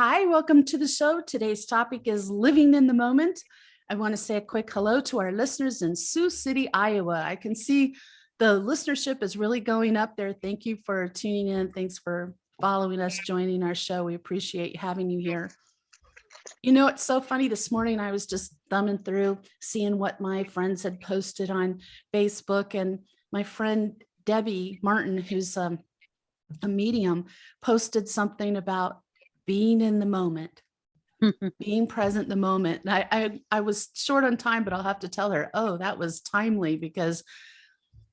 Hi, welcome to the show. Today's topic is living in the moment. I want to say a quick hello to our listeners in Sioux City, Iowa. I can see the listenership is really going up there. Thank you for tuning in. Thanks for following us, joining our show. We appreciate having you here. You know, it's so funny. This morning, I was just thumbing through, seeing what my friends had posted on Facebook, and my friend Debbie Martin, who's a medium, posted something about being in the moment, being present in the moment. And I was short on time, but I'll have to tell her, oh, that was timely because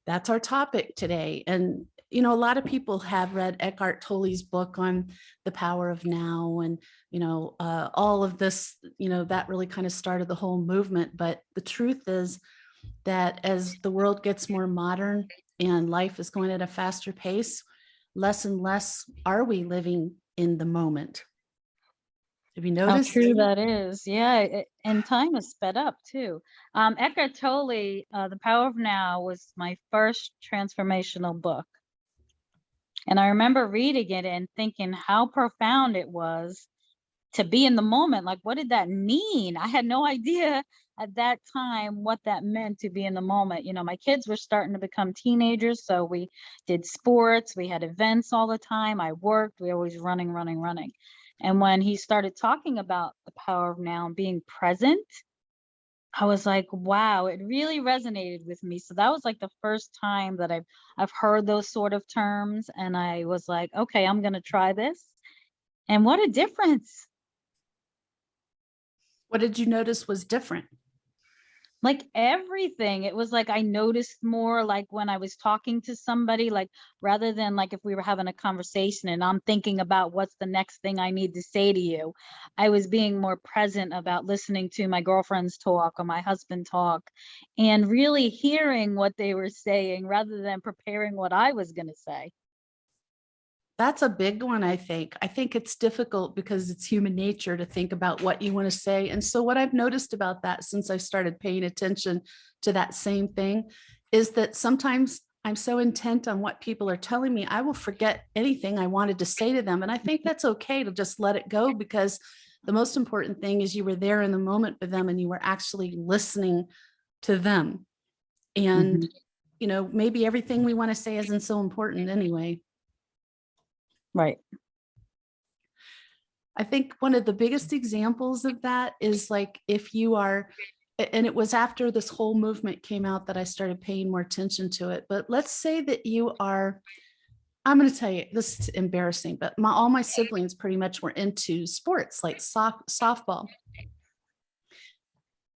that's our topic today. And, you know, a lot of people have read Eckhart Tolle's book on the power of now. And, all of this, that really kind of started the whole movement. But the truth is that as the world gets more modern and life is going at a faster pace, less and less are we living in the moment. Have you How noticed? true that is. Yeah, and time is sped up too. Eckhart Tolle, The Power of Now was my first transformational book. And I remember reading it and thinking how profound it was to be in the moment. Like, what did that mean? I had no idea at that time what that meant to be in the moment. My kids were starting to become teenagers, so we did sports, we had events all the time. I worked, we were always running, running, running. And when he started talking about the power of now and being present, I was like, wow, it really resonated with me. So that was like the first time that I've heard those sort of terms, and I was like, okay, I'm gonna try this. And what a difference. What did you notice was different? Like everything. It was like I noticed more, like when I was talking to somebody, like rather than like if we were having a conversation and I'm thinking about what's the next thing I need to say to you, I was being more present about listening to my girlfriends talk or my husband talk and really hearing what they were saying rather than preparing what I was going to say. That's a big one, I think. I think it's difficult because it's human nature to think about what you want to say. And so what I've noticed about that since I started paying attention to that same thing is that sometimes I'm so intent on what people are telling me, I will forget anything I wanted to say to them. And I think that's okay to just let it go, because the most important thing is you were there in the moment with them and you were actually listening to them. And, maybe everything we want to say isn't so important anyway. Right. I think one of the biggest examples of that is like if you are, and it was after this whole movement came out that I started paying more attention to it. But let's say that you are, I'm going to tell you, this is embarrassing, but all my siblings pretty much were into sports like softball.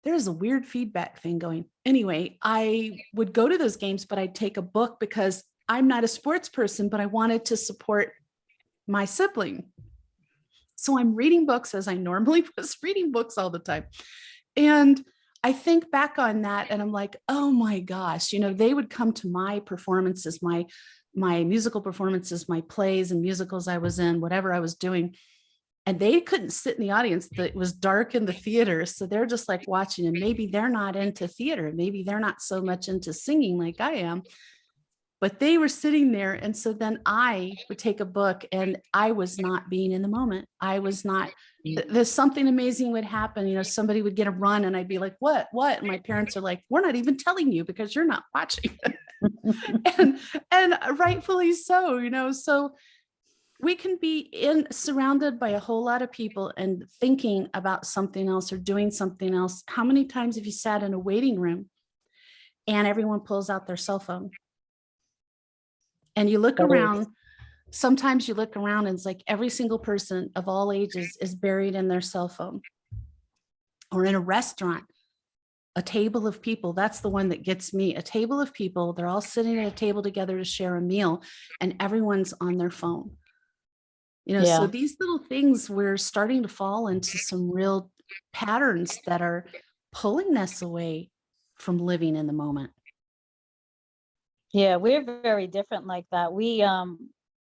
There's a weird feedback thing going. Anyway, I would go to those games, but I'd take a book because I'm not a sports person, but I wanted to support my sibling. So I'm reading books as I normally was reading books all the time. And I think back on that and I'm like, oh my gosh, they would come to my performances, my musical performances, my plays and musicals I was in, whatever I was doing. And they couldn't sit in the audience. It was dark in the theater. So they're just like watching, and maybe they're not into theater. Maybe they're not so much into singing like I am. But they were sitting there. And so then I would take a book and I was not being in the moment. I was not, there's something amazing would happen. Somebody would get a run and I'd be like, what? And my parents are like, we're not even telling you because you're not watching. and rightfully so, so we can be surrounded by a whole lot of people and thinking about something else or doing something else. How many times have you sat in a waiting room and everyone pulls out their cell phone? And you look around, sometimes you look around and it's like every single person of all ages is buried in their cell phone. Or in a restaurant, a table of people, that's the one that gets me. A table of people, they're all sitting at a table together to share a meal and everyone's on their phone. So these little things, we're starting to fall into some real patterns that are pulling us away from living in the moment. Yeah, we're very different like that.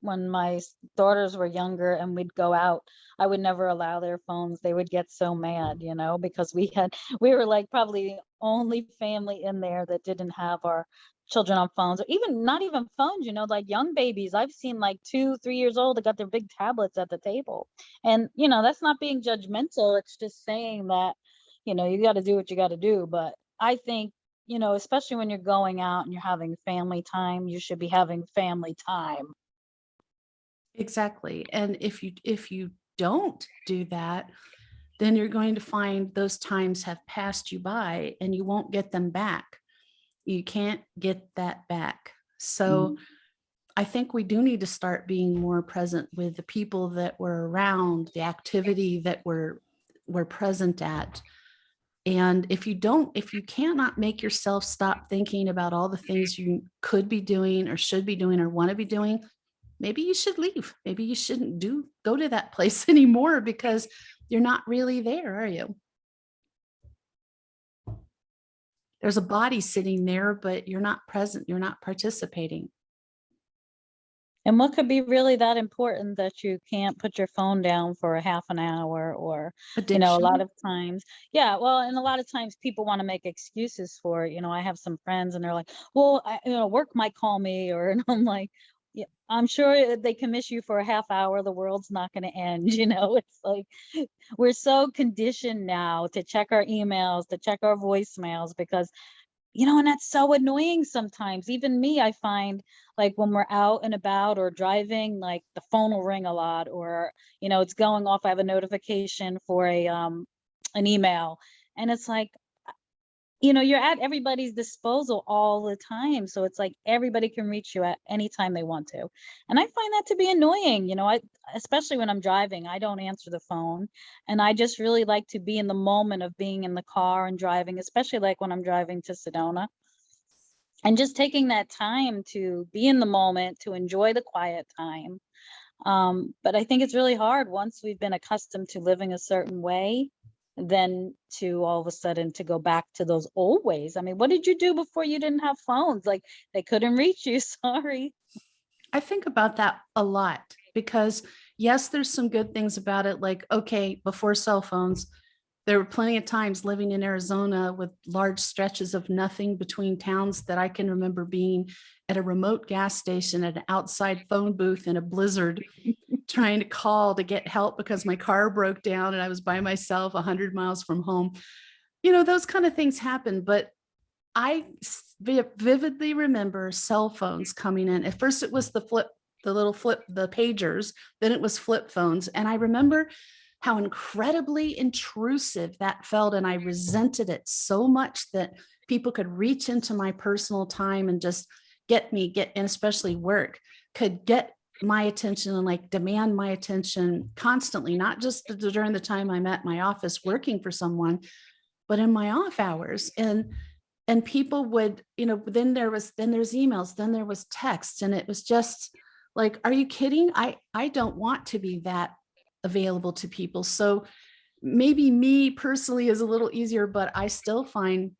when my daughters were younger and we'd go out, I would never allow their phones. They would get so mad, because we were like probably the only family in there that didn't have our children on phones, or even not even phones, like young babies. I've seen like 2, 3 years old that got their big tablets at the table. And, that's not being judgmental. It's just saying that, you got to do what you got to do. But I think, especially when you're going out and you're having family time, you should be having family time. Exactly. And if you don't do that, then you're going to find those times have passed you by and you won't get them back. You can't get that back. So I think we do need to start being more present with the people that we're around, the activity that we're present at. And if you cannot make yourself stop thinking about all the things you could be doing or should be doing or want to be doing, maybe you should leave. Maybe you shouldn't go to that place anymore, because you're not really there, are you? There's a body sitting there, but you're not present. You're not participating. And what could be really that important that you can't put your phone down for a half an hour, or, a lot Addiction. of times, yeah, well, and a lot of times people want to make excuses for it. I have some friends and they're like, well, work might call me, or, and I'm like, yeah, I'm sure if they can miss you for a half hour, the world's not going to end. It's like, we're so conditioned now to check our emails, to check our voicemails, because and that's so annoying sometimes. Even me, I find, like, when we're out and about or driving, like the phone will ring a lot, or, it's going off. I have a notification for an email, and it's like, you're at everybody's disposal all the time. So it's like everybody can reach you at any time they want to. And I find that to be annoying. Especially when I'm driving, I don't answer the phone. And I just really like to be in the moment of being in the car and driving, especially like when I'm driving to Sedona. And just taking that time to be in the moment, to enjoy the quiet time. But I think it's really hard once we've been accustomed to living a certain way, then to all of a sudden to go back to those old ways. I mean, what did you do before you didn't have phones? Like, they couldn't reach you. Sorry. I think about that a lot, because yes, there's some good things about it. Like, okay, before cell phones, there were plenty of times living in Arizona with large stretches of nothing between towns that I can remember being at a remote gas station, at an outside phone booth in a blizzard, trying to call to get help because my car broke down and I was by myself 100 miles from home. Those kind of things happen. But I vividly remember cell phones coming in. At first it was the pagers, then it was flip phones. And I remember how incredibly intrusive that felt. And I resented it so much that people could reach into my personal time and just and especially work, could get my attention and like demand my attention constantly, not just during the time I'm at my office working for someone, but in my off hours. And people would, then there's emails, then there was text, and it was just like, are you kidding? I don't want to be that available to people. So maybe me personally is a little easier, but I still find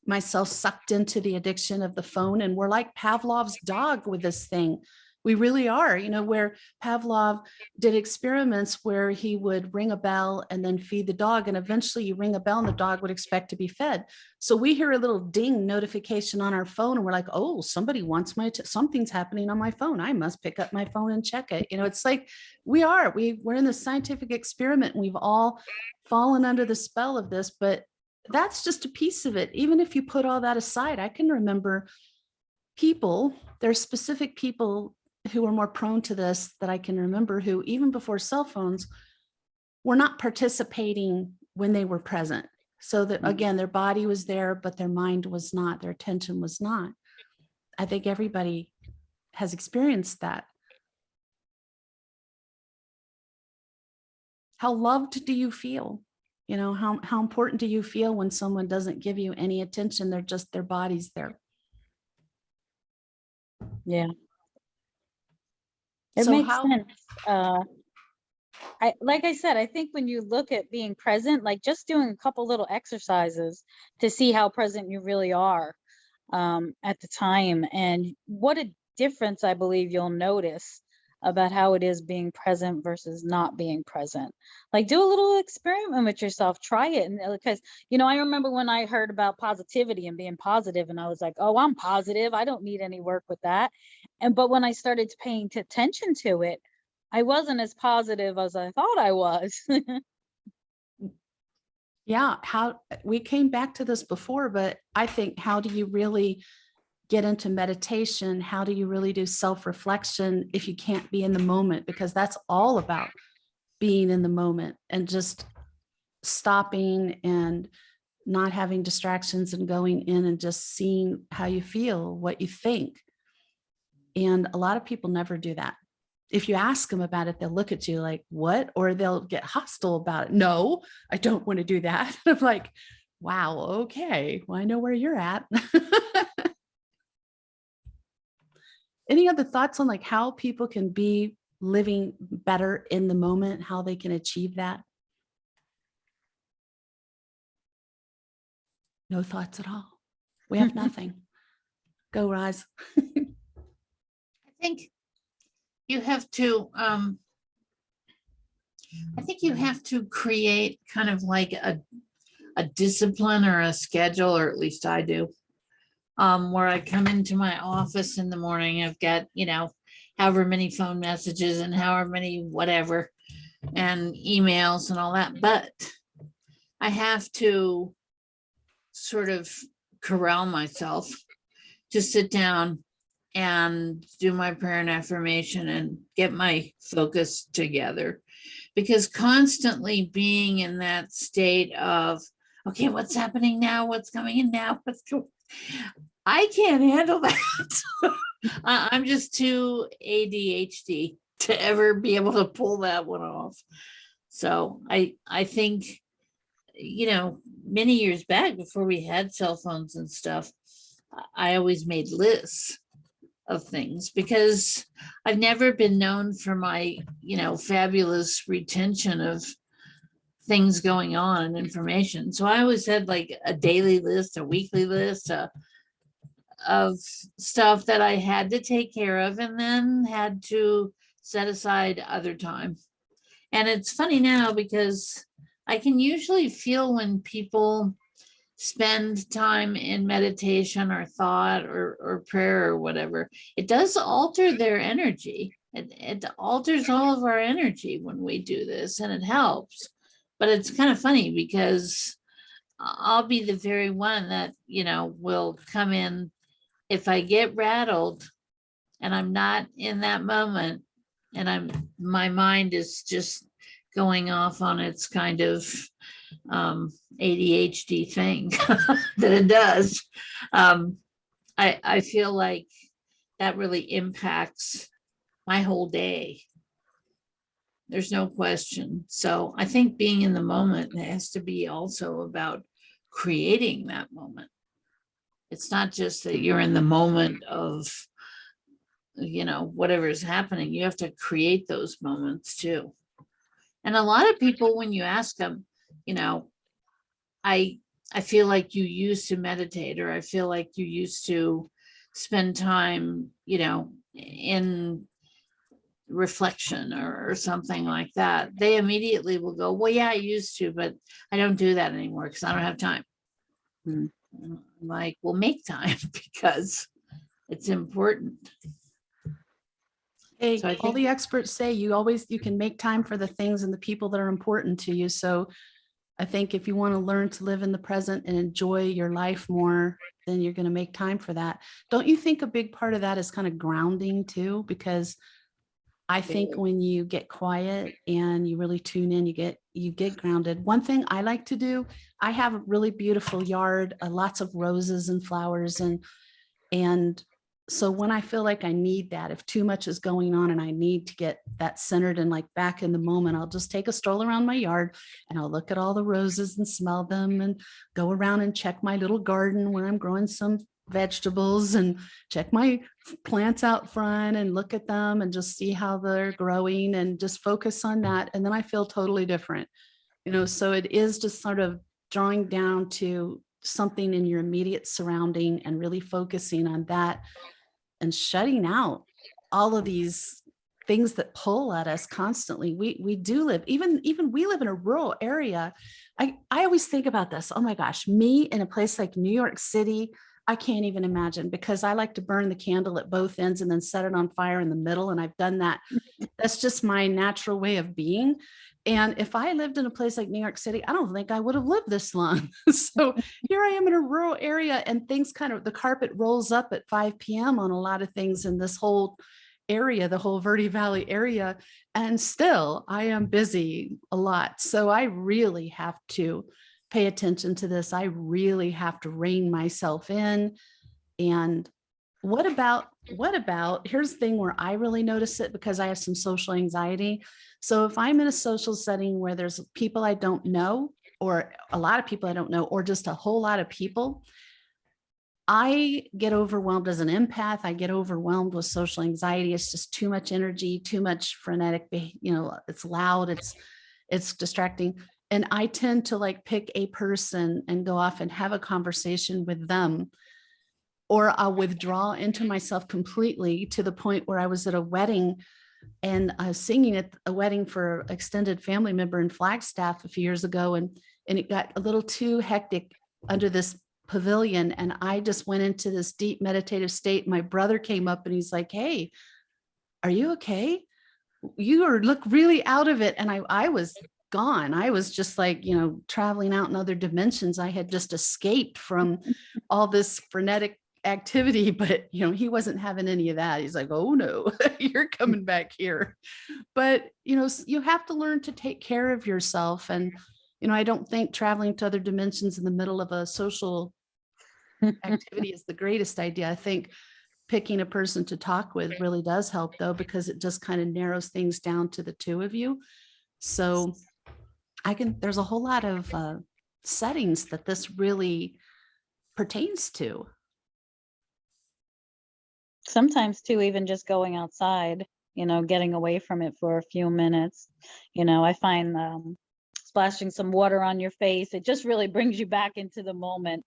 myself sucked into the addiction of the phone. And we're like Pavlov's dog with this thing. We really are, where Pavlov did experiments where he would ring a bell and then feed the dog. And eventually you ring a bell and the dog would expect to be fed. So we hear a little ding notification on our phone and we're like, oh, somebody wants something's happening on my phone. I must pick up my phone and check it. It's like we're in this scientific experiment and we've all fallen under the spell of this, but that's just a piece of it. Even if you put all that aside, I can remember there's specific people who are more prone to this that I can remember, who even before cell phones were not participating when they were present. So that again, their body was there, but their mind was not, their attention was not. I think everybody has experienced that. How loved do you feel? How important do you feel when someone doesn't give you any attention? They're just, their body's there. Yeah. It So makes sense. Like I said, I think when you look at being present, like just doing a couple little exercises to see how present you really are at the time, and what a difference I believe you'll notice about how it is being present versus not being present. Like, do a little experiment with yourself, try it. And because, I remember when I heard about positivity and being positive, and I was like, oh, I'm positive, I don't need any work with that. But when I started paying attention to it, I wasn't as positive as I thought I was. Yeah, how we came back to this before, but I think, how do you really get into meditation? How do you really do self-reflection if you can't be in the moment? Because that's all about being in the moment and just stopping and not having distractions and going in and just seeing how you feel, what you think. And a lot of people never do that. If you ask them about it, they'll look at you like, what? Or they'll get hostile about it. No, I don't want to do that. I'm like, wow, okay, well, I know where you're at. Any other thoughts on like how people can be living better in the moment, how they can achieve that? No thoughts at all. We have nothing. Go, Roz. I think you have to, create kind of like a discipline or a schedule, or at least I do, where I come into my office in the morning. I've got, however many phone messages and however many whatever and emails and all that, but I have to sort of corral myself to sit down and do my prayer and affirmation and get my focus together, because constantly being in that state of, okay, what's happening now? What's coming in now? I can't handle that. I'm just too ADHD to ever be able to pull that one off. So I think, many years back, before we had cell phones and stuff, I always made lists of things, because I've never been known for my, fabulous retention of things going on and information. So I always had like a daily list, a weekly list of stuff that I had to take care of, and then had to set aside other time. And it's funny now, because I can usually feel when people spend time in meditation or thought or prayer or whatever, it does alter their energy. It alters all of our energy when we do this, and it helps. But it's kind of funny, because I'll be the very one that, will come in if I get rattled and I'm not in that moment, and my mind is just going off on its kind of ADHD thing that it does. I feel like that really impacts my whole day. There's no question. So I think being in the moment has to be also about creating that moment. It's not just that you're in the moment of, whatever is happening. You have to create those moments too. And a lot of people, when you ask them, I feel like you used to meditate, or I feel like you used to spend time, in reflection or something like that, they immediately will go, well, yeah, I used to, but I don't do that anymore because I don't have time. I'm like, well, make time, because it's important. Hey, So I all think- the experts say you can make time for the things and the people that are important to you. So I think if you want to learn to live in the present and enjoy your life more, then you're going to make time for that. Don't you think a big part of that is kind of grounding too? Because I think when you get quiet and you really tune in, you get grounded. One thing I like to do, I have a really beautiful yard, lots of roses and flowers, and so when I feel like I need that, if too much is going on and I need to get that centered and like back in the moment, I'll just take a stroll around my yard and I'll look at all the roses and smell them, and go around and check my little garden where I'm growing some vegetables, and check my plants out front and look at them and just see how they're growing, and just focus on that. And then I feel totally different, so it is just sort of drawing down to something in your immediate surrounding and really focusing on that. and shutting out all of these things that pull at us constantly. We do live, even we live in a rural area. I always think about this. Oh my gosh, me in a place like New York City, I can't even imagine, because I like to burn the candle at both ends and then set it on fire in the middle. And I've done that. That's just my natural way of being. And if I lived in a place like New York City, I don't think I would have lived this long. So here I am in a rural area, and things kind of, the carpet rolls up at 5 p.m. on a lot of things in this whole area, the whole Verde Valley area. And still I am busy a lot. So I really have to pay attention to this. I really have to rein myself in. And what about, here's the thing where I really notice it, because I have some social anxiety. So if I'm in a social setting where there's people I don't know, or a lot of people I don't know, or just a whole lot of people, I get overwhelmed as an empath. I get overwhelmed with social anxiety. It's just too much energy, too much frenetic, it's loud, it's distracting. And I tend to like pick a person and go off and have a conversation with them, or I'll withdraw into myself completely, to the point where I was at a wedding, and I was singing at a wedding for an extended family member in Flagstaff a few years ago. And it got a little too hectic under this pavilion. And I just went into this deep meditative state. My brother came up and he's like, "Hey, are you okay? You look really out of it." And I was gone. I was just like, traveling out in other dimensions. I had just escaped from all this frenetic activity, but he wasn't having any of that. He's like, "Oh no, you're coming back here." But you have to learn to take care of yourself. And I don't think traveling to other dimensions in the middle of a social activity is the greatest idea. I think picking a person to talk with really does help, though, because it just kind of narrows things down to the two of you. So there's a whole lot of settings that this really pertains to. Sometimes too, even just going outside, getting away from it for a few minutes. I find splashing some water on your face, it just really brings you back into the moment.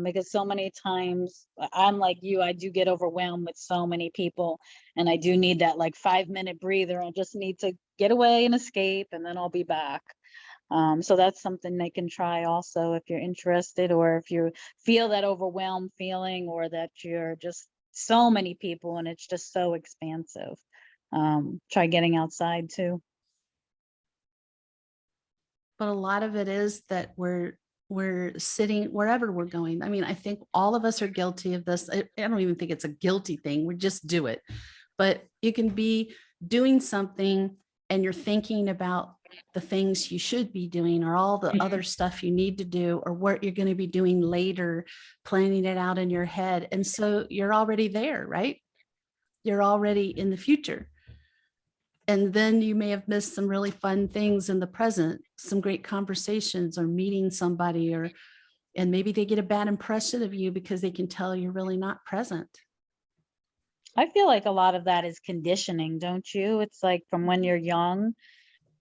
Because so many times I'm like you, I do get overwhelmed with so many people, and I do need that like 5-minute breather. I just need to get away and escape, and then I'll be back. So that's something they can try also, if you're interested, or if you feel that overwhelmed feeling, or that you're just so many people and it's just so expansive. Try getting outside too. But a lot of it is that we're sitting wherever we're going. I mean, I think all of us are guilty of this. I don't even think it's a guilty thing. We just do it. But you can be doing something and you're thinking about the things you should be doing, or all the other stuff you need to do, or what you're going to be doing later, planning it out in your head. And so you're already there, right? You're already in the future. And then you may have missed some really fun things in the present, some great conversations, or meeting somebody, and maybe they get a bad impression of you because they can tell you're really not present. I feel like a lot of that is conditioning, don't you? It's like from when you're young,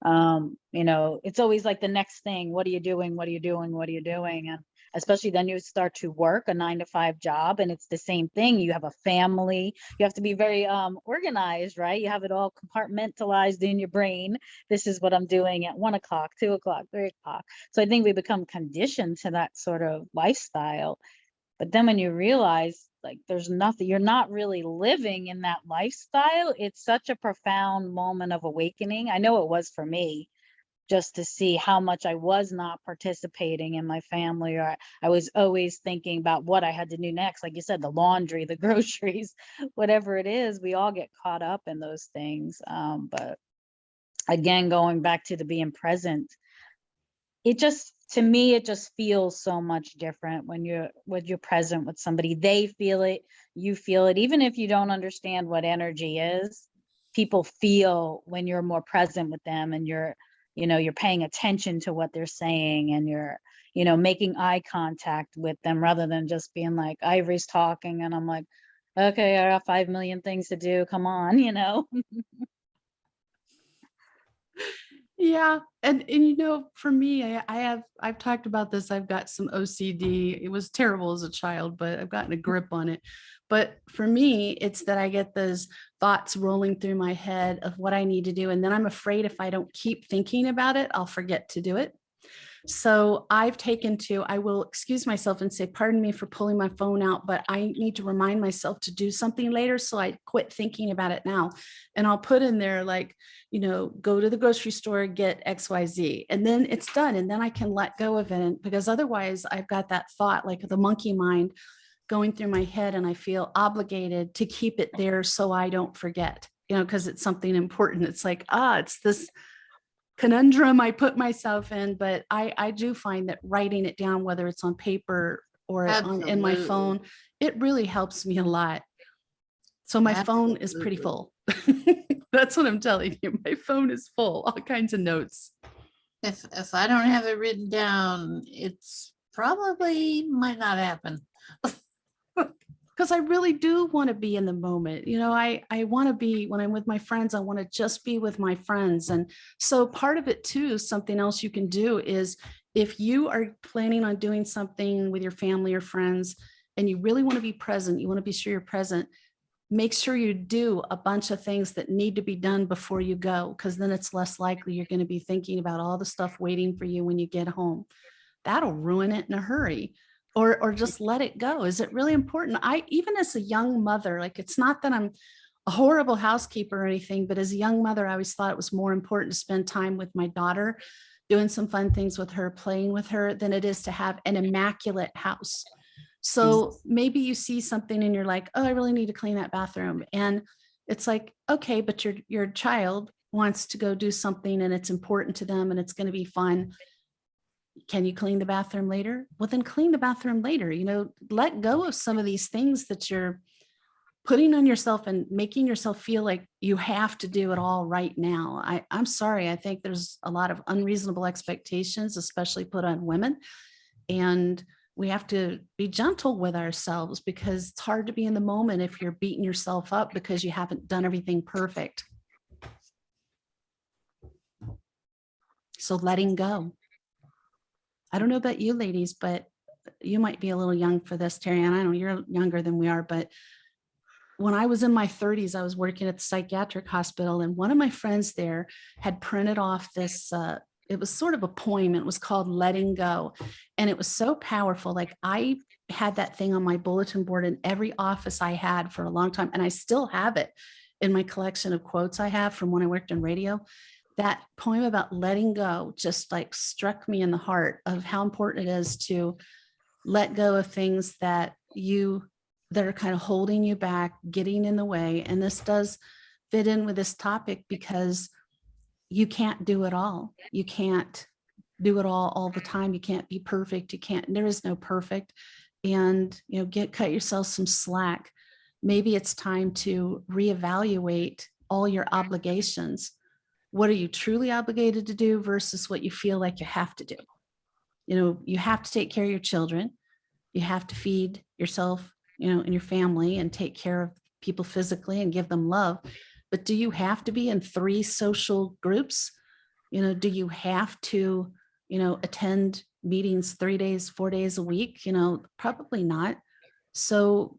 it's always like the next thing. What are you doing? What are you doing? What are you doing? And especially then you start to work a 9-to-5 job, and it's the same thing. You have a family. You have to be very organized, right? You have it all compartmentalized in your brain. This is what I'm doing at 1 o'clock, 2 o'clock, 3 o'clock. So I think we become conditioned to that sort of lifestyle. But then when you realize like there's nothing, you're not really living in that lifestyle, it's such a profound moment of awakening. I know it was for me, just to see how much I was not participating in my family, or I was always thinking about what I had to do next. Like you said, the laundry, the groceries, whatever it is, we all get caught up in those things. But again, going back to the being present, to me, it just feels so much different when you're present with somebody. They feel it, you feel it, even if you don't understand what energy is. People feel when you're more present with them, and you're paying attention to what they're saying, and you're making eye contact with them, rather than just being like, Ivory's talking and I'm like, okay, I got 5 million things to do, come on. Yeah. And for me, I've talked about this. I've got some OCD. It was terrible as a child, but I've gotten a grip on it. But for me, it's that I get those thoughts rolling through my head of what I need to do. And then I'm afraid if I don't keep thinking about it, I'll forget to do it. So I will excuse myself and say, pardon me for pulling my phone out, but I need to remind myself to do something later. So I quit thinking about it now. And I'll put in there like, go to the grocery store, get XYZ, and then it's done. And then I can let go of it, because otherwise I've got that thought, like the monkey mind going through my head, and I feel obligated to keep it there so I don't forget, because it's something important. It's like, it's this conundrum I put myself in, but I do find that writing it down, whether it's on paper or in my Absolutely. phone, it really helps me a lot. So my phone is pretty full. That's what I'm telling you. My phone is full, all kinds of notes. If I don't have it written down, it's probably might not happen. Because I really do want to be in the moment. I want to be, when I'm with my friends, I want to just be with my friends. And so part of it too, something else you can do is, if you are planning on doing something with your family or friends, and you really want to be present, you want to be sure you're present, make sure you do a bunch of things that need to be done before you go, because then it's less likely you're going to be thinking about all the stuff waiting for you when you get home. That'll ruin it in a hurry. Or just let it go. Is it really important? Even as a young mother, like, it's not that I'm a horrible housekeeper or anything, but as a young mother, I always thought it was more important to spend time with my daughter, doing some fun things with her, playing with her, than it is to have an immaculate house. So maybe you see something and you're like, oh, I really need to clean that bathroom. And it's like, okay, but your child wants to go do something and it's important to them and it's going to be fun. Can you clean the bathroom later? Well, then clean the bathroom later. Let go of some of these things that you're putting on yourself and making yourself feel like you have to do it all right now. I'm sorry. I think there's a lot of unreasonable expectations, especially put on women. And we have to be gentle with ourselves, because it's hard to be in the moment if you're beating yourself up because you haven't done everything perfect. So letting go. I don't know about you ladies, but you might be a little young for this, Terri Ann. I know you're younger than we are, but when I was in my 30s, I was working at the psychiatric hospital, and one of my friends there had printed off this, it was sort of a poem. It was called Letting Go. And it was so powerful. Like, I had that thing on my bulletin board in every office I had for a long time. And I still have it in my collection of quotes I have from when I worked in radio. That poem about letting go just like struck me in the heart of how important it is to let go of things that are kind of holding you back, getting in the way. And this does fit in with this topic, because you can't do it all. You can't do it all the time. You can't be perfect. There is no perfect. And, cut yourself some slack. Maybe it's time to reevaluate all your obligations. What are you truly obligated to do versus what you feel like you have to do? You have to take care of your children. You have to feed yourself, and your family, and take care of people physically and give them love. But do you have to be in 3 social groups? Do you have to, attend meetings 3 days, 4 days a week? Probably not. So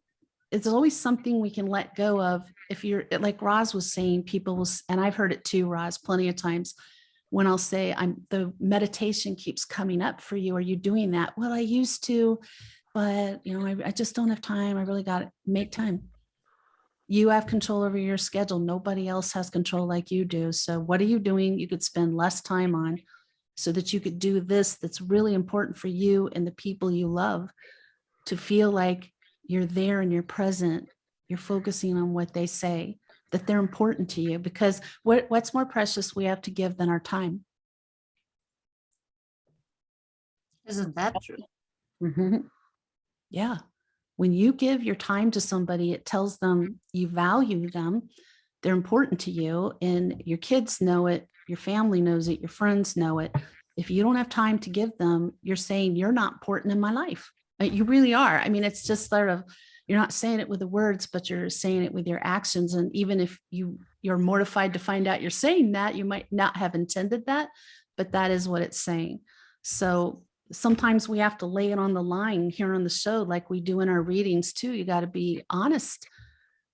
it's always something we can let go of. If you're, like Roz was saying, people will, and I've heard it too, Roz, plenty of times, when I'll say, the meditation keeps coming up for you. Are you doing that? Well, I used to, but I just don't have time. I really got to make time. You have control over your schedule. Nobody else has control like you do. So what are you doing you could spend less time on, so that you could do this that's really important for you and the people you love, to feel like you're there and you're present. You're focusing on what they say, that they're important to you, because what's more precious we have to give than our time? Isn't that true? Mm-hmm. Yeah. When you give your time to somebody, it tells them you value them. They're important to you, and your kids know it. Your family knows it. Your friends know it. If you don't have time to give them, you're saying you're not important in my life. You really are. I mean, it's just sort of you're not saying it with the words, but you're saying it with your actions. And even if you're mortified to find out you're saying that, you might not have intended that, but that is what it's saying. So sometimes we have to lay it on the line here on the show, like we do in our readings too. You got to be honest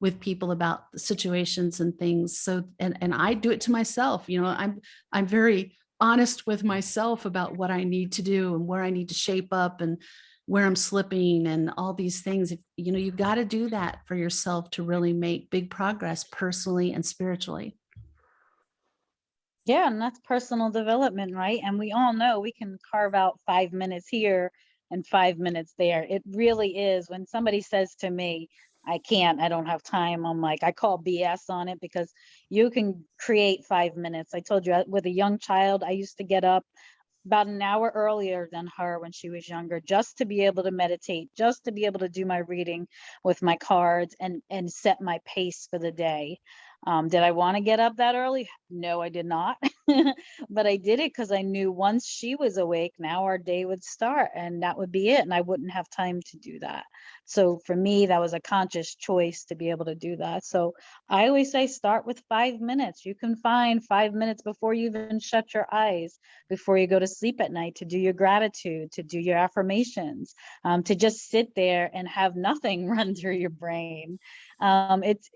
with people about the situations and things. So, and I do it to myself. I'm very honest with myself about what I need to do and where I need to shape up and where I'm slipping and all these things. You got to do that for yourself to really make big progress personally and spiritually. Yeah, and that's personal development, right? And we all know we can carve out 5 minutes here and 5 minutes there. It really is. When somebody says to me, I don't have time, I'm like, I call BS on it, because you can create 5 minutes. I told you, with a young child, I used to get up about an hour earlier than her when she was younger, just to be able to meditate, just to be able to do my reading with my cards and set my pace for the day. Did I want to get up that early? No, I did not. But I did it because I knew once she was awake, now our day would start and that would be it. And I wouldn't have time to do that. So for me, that was a conscious choice to be able to do that. So I always say start with 5 minutes. You can find 5 minutes before you even shut your eyes, before you go to sleep at night, to do your gratitude, to do your affirmations, to just sit there and have nothing run through your brain. It's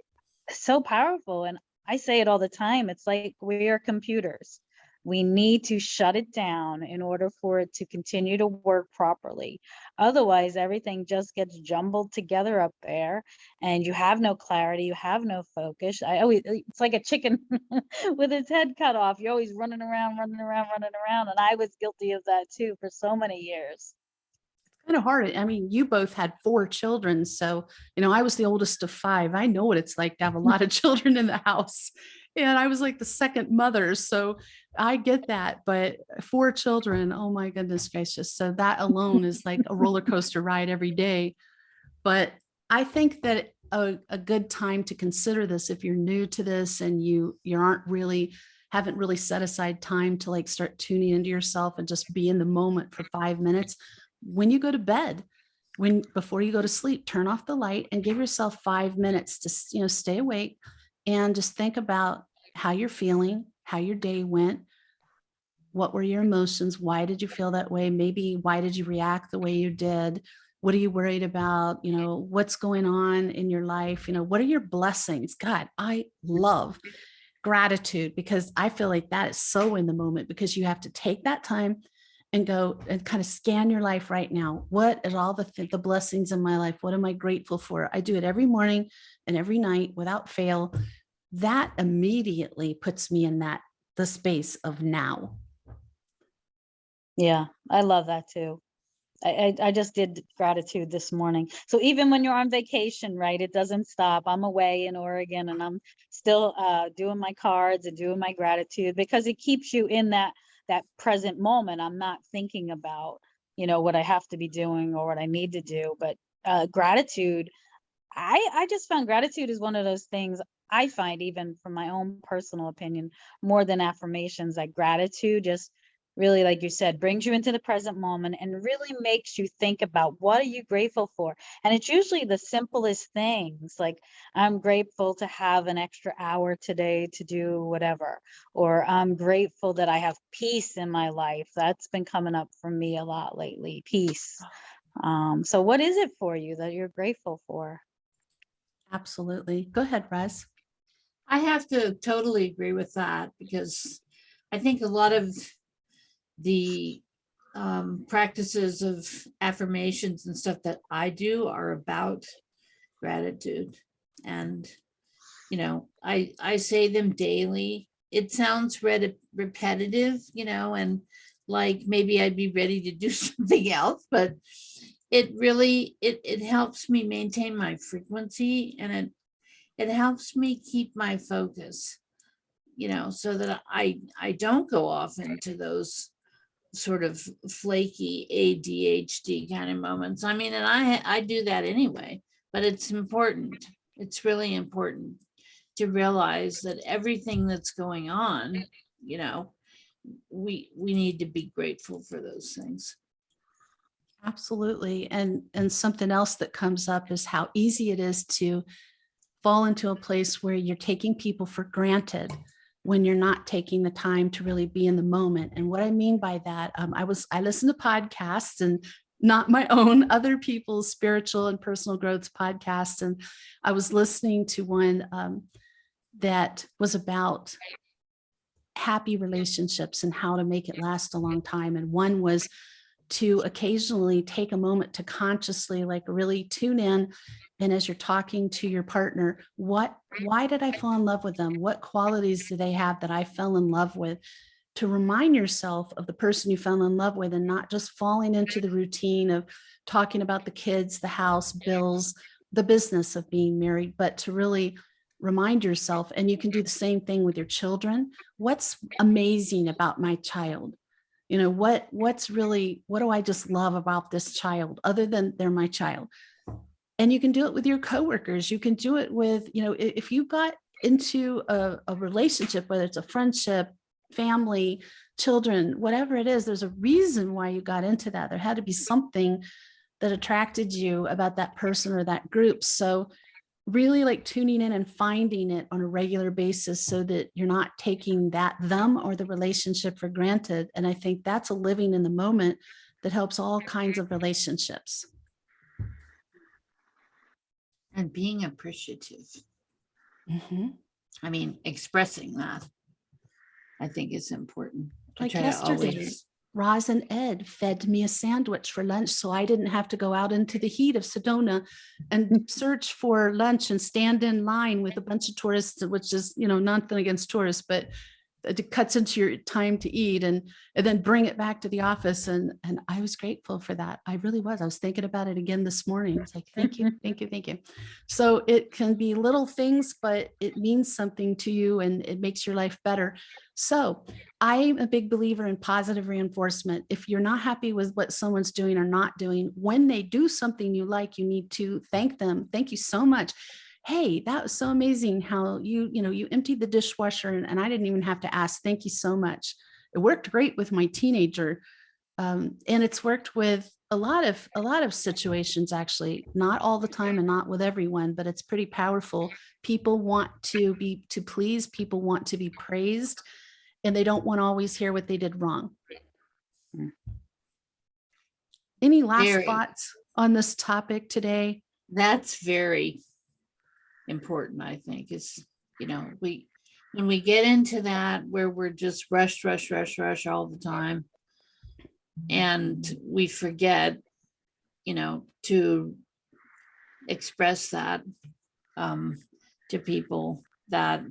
so powerful. And I say it all the time. It's like we are computers. We need to shut it down in order for it to continue to work properly. Otherwise, everything just gets jumbled together up there and you have no clarity, you have no focus. It's like a chicken with its head cut off. You're always running around. And I was guilty of that too for so many years. Kind of hard. I mean, you both had 4 children. So, I was the oldest of 5. I know what it's like to have a lot of children in the house. And I was like the second mother. So I get that. But 4 children, oh my goodness gracious. So that alone is like a roller coaster ride every day. But I think that a good time to consider this, if you're new to this and you haven't really set aside time to like start tuning into yourself and just be in the moment for 5 minutes. When you go to bed, before you go to sleep, turn off the light and give yourself 5 minutes to, stay awake and just think about how you're feeling, how your day went. What were your emotions? Why did you feel that way? Maybe why did you react the way you did? What are you worried about? What's going on in your life? What are your blessings? God, I love gratitude because I feel like that is so in the moment, because you have to take that time and go and kind of scan your life right now. What is all the blessings in my life? What am I grateful for? I do it every morning and every night without fail. That immediately puts me in the space of now. Yeah, I love that too. I just did gratitude this morning. So even when you're on vacation, right, it doesn't stop. I'm away in Oregon and I'm still doing my cards and doing my gratitude, because it keeps you in that present moment. I'm not thinking about, what I have to be doing or what I need to do. But gratitude, I just found gratitude is one of those things I find, even from my own personal opinion, more than affirmations, like gratitude just really, like you said, brings you into the present moment and really makes you think about what are you grateful for. And it's usually the simplest things, like I'm grateful to have an extra hour today to do whatever, or I'm grateful that I have peace in my life. That's been coming up for me a lot lately, peace. So what is it for you that you're grateful for? Absolutely. Go ahead, Roz. I have to totally agree with that, because I think a lot of the practices of affirmations and stuff that I do are about gratitude. And, I say them daily. It sounds repetitive, and like maybe I'd be ready to do something else, but it really, it helps me maintain my frequency, and it helps me keep my focus, so that I don't go off into those sort of flaky ADHD kind of moments. I mean, and I do that anyway, but it's important. It's really important to realize that everything that's going on, we need to be grateful for those things. Absolutely. And something else that comes up is how easy it is to fall into a place where you're taking people for granted when you're not taking the time to really be in the moment. And what I mean by that, I listen to podcasts, and not my own, other people's spiritual and personal growth podcasts. And I was listening to one that was about happy relationships and how to make it last a long time. And one was to occasionally take a moment to consciously, like, really tune in. And as you're talking to your partner, why did I fall in love with them? What qualities do they have that I fell in love with? To remind yourself of the person you fell in love with, and not just falling into the routine of talking about the kids, the house, bills, the business of being married, but to really remind yourself. And you can do the same thing with your children. What's amazing about my child? You know, what do I just love about this child other than they're my child? And you can do it with your coworkers. You can do it with, if you got into a relationship, whether it's a friendship, family, children, whatever it is, there's a reason why you got into that. There had to be something that attracted you about that person or that group. So really, like, tuning in and finding it on a regular basis so that you're not taking them or the relationship for granted. And I think that's a living in the moment that helps all kinds of relationships. And being appreciative. Mm-hmm. I mean, expressing that, I think is important. Like yesterday, Roz and Ed fed me a sandwich for lunch, so I didn't have to go out into the heat of Sedona and search for lunch and stand in line with a bunch of tourists, which is, nothing against tourists, but it cuts into your time to eat, and then bring it back to the office. And I was grateful for that. I really was. I was thinking about it again this morning. It's like, thank you, thank you, thank you. So it can be little things, but it means something to you, and it makes your life better. So I'm a big believer in positive reinforcement. If you're not happy with what someone's doing or not doing, when they do something you like, you need to thank them. Thank you so much. Hey, that was so amazing how you emptied the dishwasher, and I didn't even have to ask. Thank you so much. It worked great with my teenager. And it's worked with a lot of situations, actually, not all the time and not with everyone, but it's pretty powerful. People want to please, people want to be praised, and they don't want to always hear what they did wrong. Any last thoughts on this topic today? That's very important, I think, is, when we get into that where we're just rush all the time, and we forget, to express that to people, that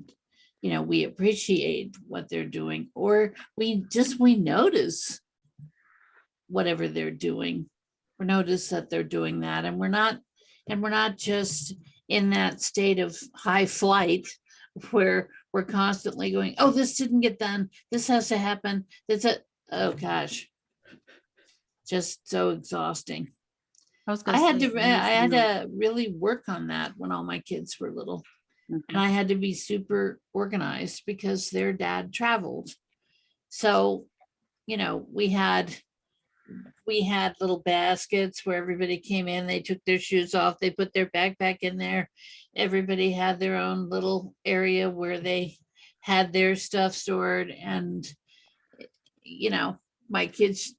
we appreciate what they're doing, or we notice whatever they're doing, or notice that they're doing that, and we're not just in that state of high flight where we're constantly going, oh, this didn't get done, this has to happen, oh gosh, just so exhausting. I had to really work on that when all my kids were little. And I had to be super organized because their dad traveled. So, we had little baskets where everybody came in, they took their shoes off, they put their backpack in there. Everybody had their own little area where they had their stuff stored. And, my kids,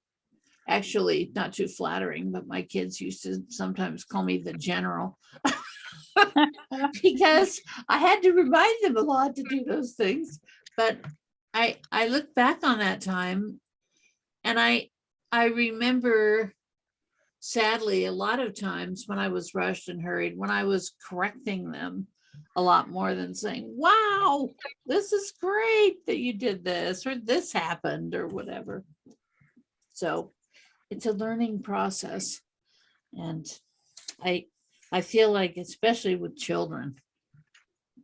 actually, not too flattering, but my kids used to sometimes call me the general. Because I had to remind them a lot to do those things. But I look back on that time, and I remember, sadly, a lot of times when I was rushed and hurried, when I was correcting them a lot more than saying, wow, this is great that you did this, or this happened, or whatever. So it's a learning process. And I feel like, especially with children,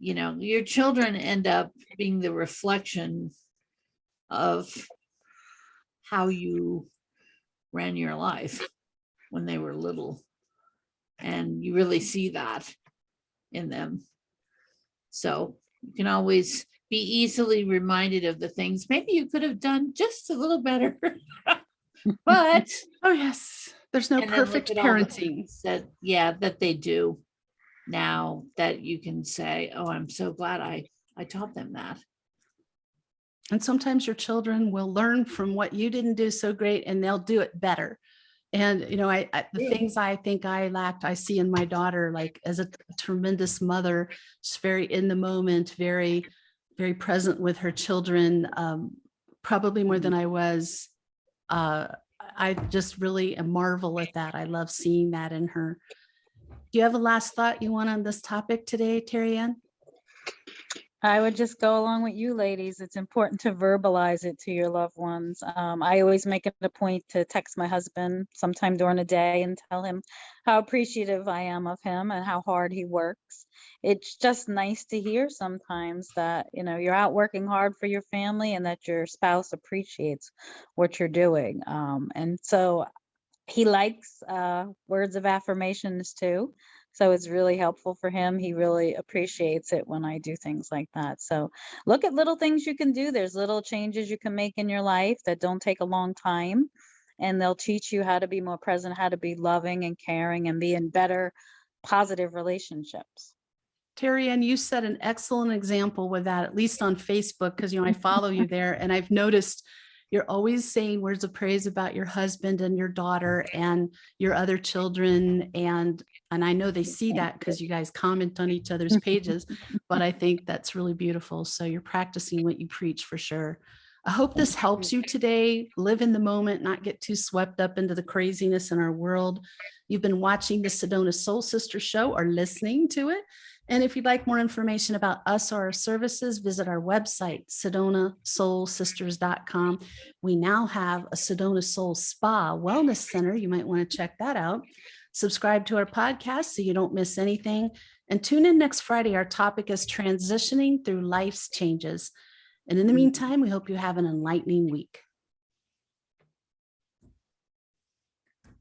your children end up being the reflection of how you ran your life when they were little. And you really see that in them. So you can always be easily reminded of the things maybe you could have done just a little better. But Oh, yes. There's no and then look perfect at all the parenting. things that, yeah, that they do now that you can say, oh, I'm so glad I taught them that. And sometimes your children will learn from what you didn't do so great and they'll do it better. And, you know, the True. things I think I lacked, I see in my daughter, like as a tremendous mother, she's very in the moment, very, very present with her children, probably more than I was. I just really marvel at that. I love seeing that in her. Do you have a last thought you want on this topic today, Terri Ann? I would just go along with you ladies. It's important to verbalize it to your loved ones. I always make it a point to text my husband sometime during the day and tell him how appreciative I am of him and how hard he works. It's just nice to hear sometimes that, you know, you're out working hard for your family and that your spouse appreciates what you're doing. And so he likes words of affirmations too. So it's really helpful for him. He really appreciates it when I do things like that. So look at little things you can do. There's little changes you can make in your life that don't take a long time. And they'll teach you how to be more present, how to be loving and caring and be in better, positive relationships. Terri Ann, you set an excellent example with that, at least on Facebook, because, you know, I follow you there and I've noticed you're always saying words of praise about your husband and your daughter and your other children. And I know they see that because you guys comment on each other's pages, but I think that's really beautiful. So you're practicing what you preach for sure. I hope this helps you today. Live in the moment, not get too swept up into the craziness in our world. You've been watching the Sedona Soul Sisters show or listening to it. And if you'd like more information about us or our services, visit our website, sedonasoulsisters.com. We now have a Sedona Soul Spa Wellness Center. You might want to check that out. Subscribe to our podcast so you don't miss anything. And tune in next Friday. Our topic is transitioning through life's changes. And in the meantime, we hope you have an enlightening week.